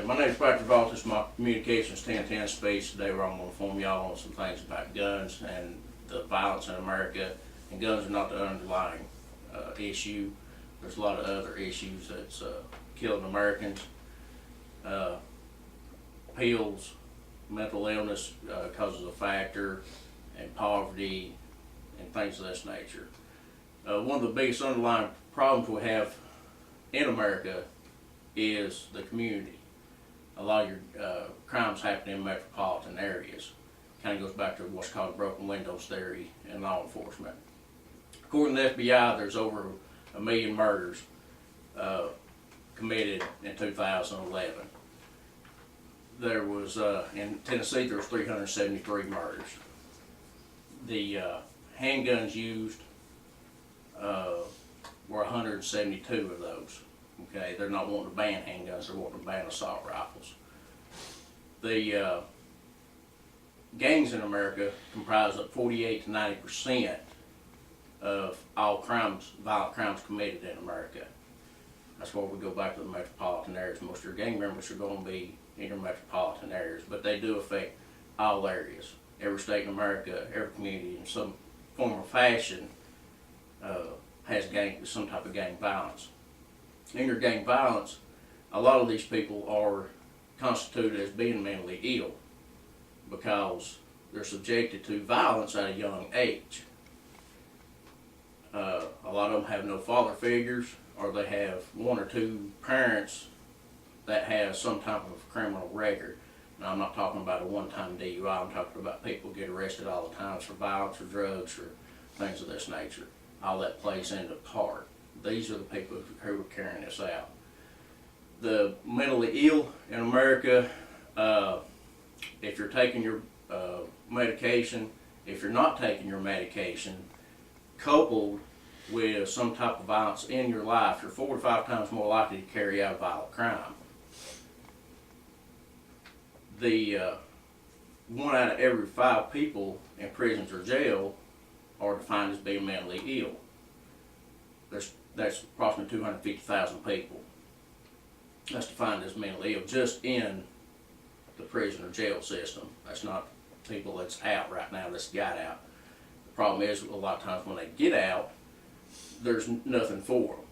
My name is Patrick Vaught. This is my Communications 1010 speech today, where I'm going to inform y'all on some things about guns and the violence in America. And guns are not the underlying issue. There's a lot of other issues that's killing Americans. Pills, mental illness causes a factor, and poverty, and things of this nature. One of the biggest underlying problems we have in America is the community. A lot of your crimes happen in metropolitan areas. Kind of goes back to what's called broken windows theory in law enforcement. According to the FBI, there's over 1 million murders committed in 2011. There was, in Tennessee, there was 373 murders. The handguns used were 172 of those. Okay, they're not wanting to ban handguns, they're wanting to ban assault rifles. The gangs in America comprise of 48 to 90% of all crimes, violent crimes committed in America. That's why we go back to the metropolitan areas. Most of your gang members are going to be in your metropolitan areas, but they do affect all areas. Every state in America, every community in some form or fashion has some type of gang violence. In your gang violence, a lot of these people are constituted as being mentally ill because they're subjected to violence at a young age. A lot of them have no father figures, or they have one or two parents that have some type of criminal record. Now, I'm not talking about a one-time DUI, I'm talking about people get arrested all the time for violence or drugs or things of this nature. All that plays into part. These are the people who are carrying this out. The mentally ill in America, if you're taking your medication, if you're not taking your medication, coupled with some type of violence in your life, you're 4 to 5 times more likely to carry out a violent crime. The 1 out of every 5 people in prisons or jail are defined as being mentally ill. That's approximately 250,000 people. That's defined as mentally ill just in the prison or jail system. That's not people that's out right now, that's got out. The problem is, a lot of times when they get out, there's nothing for them.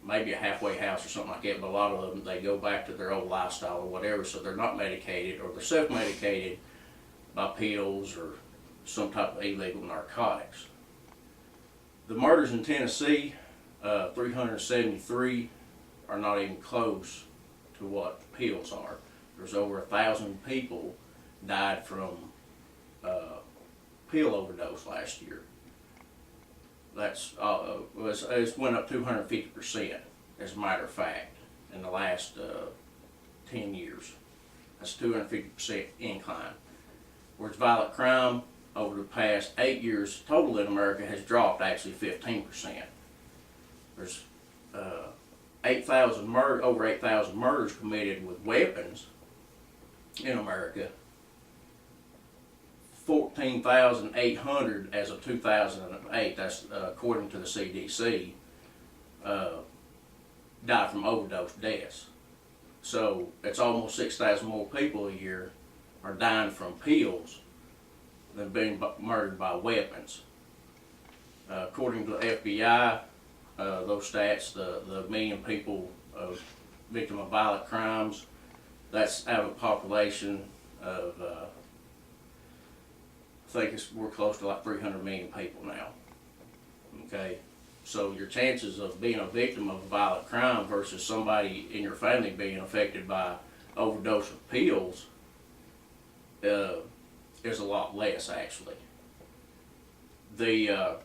Maybe a halfway house or something like that, but a lot of them, they go back to their old lifestyle or whatever, so they're not medicated, or they're self-medicated by pills or some type of illegal narcotics. The murders in Tennessee, 373, are not even close to what pills are. There's over 1,000 people died from pill overdose last year. That's it went up 250%, as a matter of fact, in the last 10 years. That's 250% incline. Whereas violent crime over the past 8 years total in America has dropped actually 15%. There's over 8,000 murders committed with weapons in America. 14,800 as of 2008, that's according to the CDC, died from overdose deaths. So it's almost 6,000 more people a year are dying from pills than being murdered by weapons. According to the FBI, those stats, the million people victim of violent crimes, that's out of a population of I think we're close to like 300 million people now. Okay, so your chances of being a victim of a violent crime versus somebody in your family being affected by overdose of pills is a lot less, actually. The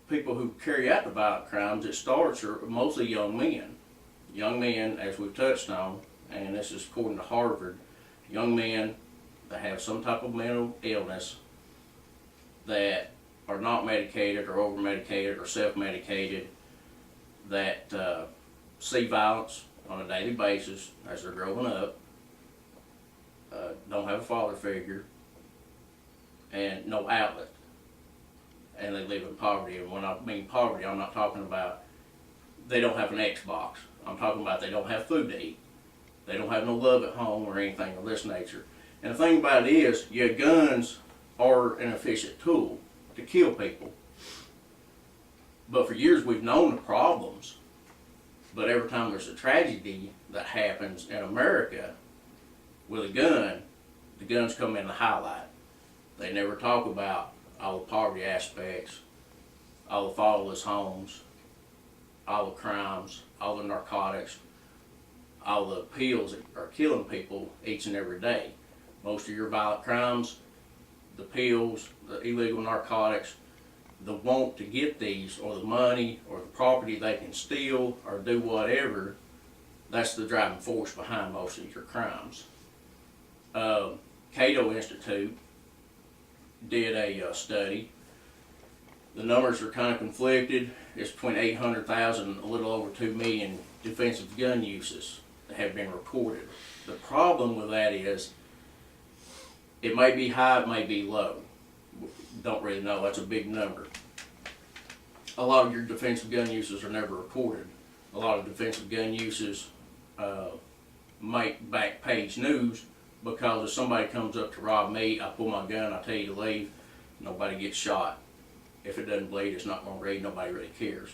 people who carry out the violent crimes, it starts are mostly young men. Young men, as we've touched on, and this is according to Harvard, young men that have some type of mental illness that are not medicated or over-medicated or self-medicated, that see violence on a daily basis as they're growing up, don't have a father figure, and no outlet, and they live in poverty. And when I mean poverty, I'm not talking about they don't have an Xbox. I'm talking about they don't have food to eat. They don't have no love at home or anything of this nature. And the thing about it is, your guns are an efficient tool to kill people. But for years we've known the problems. But every time there's a tragedy that happens in America with a gun, the guns come in the highlight. They never talk about all the poverty aspects, all the fatherless homes, all the crimes, all the narcotics, all the pills that are killing people each and every day. Most of your violent crimes, the pills, the illegal narcotics, the want to get these, or the money, or the property they can steal, or do whatever, that's the driving force behind most of your crimes. Cato Institute did a study. The numbers are kind of conflicted. It's between 800,000 and a little over 2 million defensive gun uses that have been reported. The problem with that is it may be high, it may be low. Don't really know. That's a big number. A lot of your defensive gun uses are never reported. A lot of defensive gun uses make back page news because if somebody comes up to rob me, I pull my gun, I tell you to leave, nobody gets shot. If it doesn't bleed, it's not going to read, nobody really cares.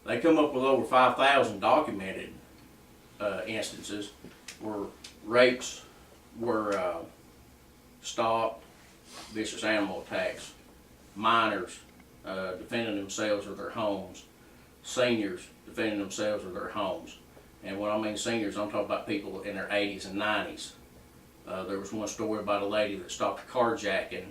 They come up with over 5,000 documented instances where rapes were stopped, vicious animal attacks, minors defending themselves or their homes, seniors defending themselves or their homes. And when I mean seniors, I'm talking about people in their 80s and 90s. There was one story about a lady that stopped a carjacking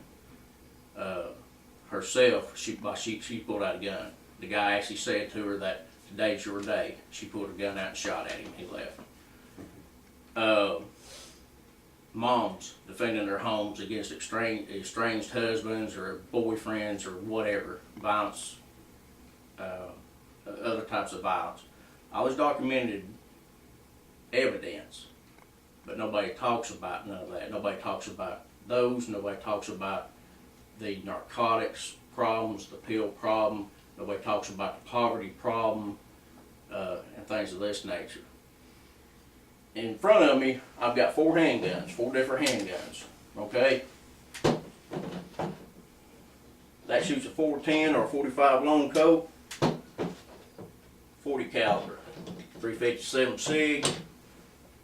herself. She pulled out a gun. The guy actually said to her that today's your day. She pulled a gun out and shot at him. He left. Moms defending their homes against estranged husbands or boyfriends or whatever, violence, other types of violence. I was documented evidence, but nobody talks about none of that. Nobody talks about those. Nobody talks about the narcotics problems, the pill problem. Nobody talks about the poverty problem and things of this nature. In front of me, I've got 4 handguns, 4 different handguns, okay? That shoots a 410 or a 45 long colt, 40 caliber, 357 SIG,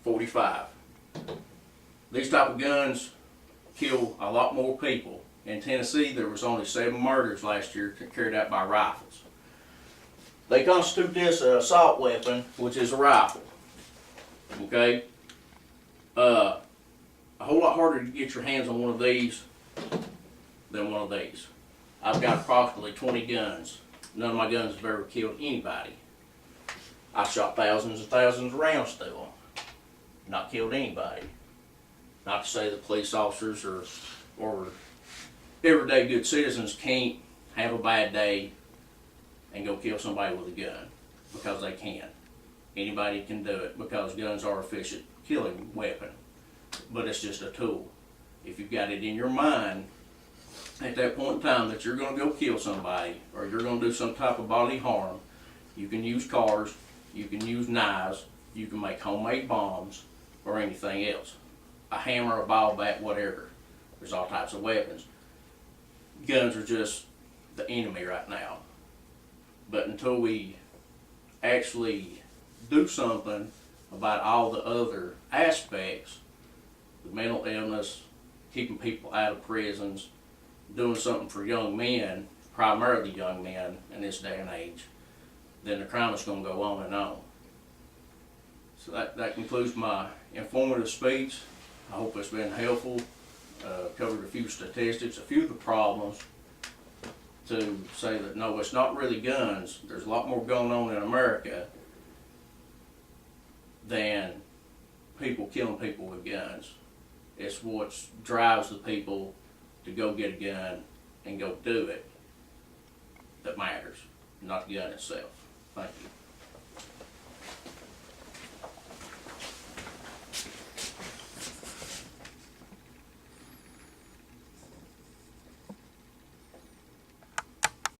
45. These type of guns kill a lot more people. In Tennessee, there was only 7 murders last year carried out by rifles. They constitute this an assault weapon, which is a rifle. Okay? A whole lot harder to get your hands on one of these than one of these. I've got approximately 20 guns. None of my guns have ever killed anybody. I shot thousands and thousands of rounds through them. Not killed anybody. Not to say that police officers or everyday good citizens can't have a bad day and go kill somebody with a gun, because they can. Anybody can do it because guns are an efficient killing weapon, but it's just a tool. If you've got it in your mind at that point in time that you're going to go kill somebody or you're going to do some type of bodily harm, you can use cars, you can use knives, you can make homemade bombs or anything else. A hammer, a ball bat, whatever. There's all types of weapons. Guns are just the enemy right now. But until we actually do something about all the other aspects, the mental illness, keeping people out of prisons, doing something for young men, primarily young men in this day and age, then the crime is going to go on and on. So that concludes my informative speech. I hope it's been helpful. Covered a few statistics, a few of the problems, to say that no, it's not really guns. There's a lot more going on in America than people killing people with guns. It's what drives the people to go get a gun and go do it that matters, not the gun itself. Thank you.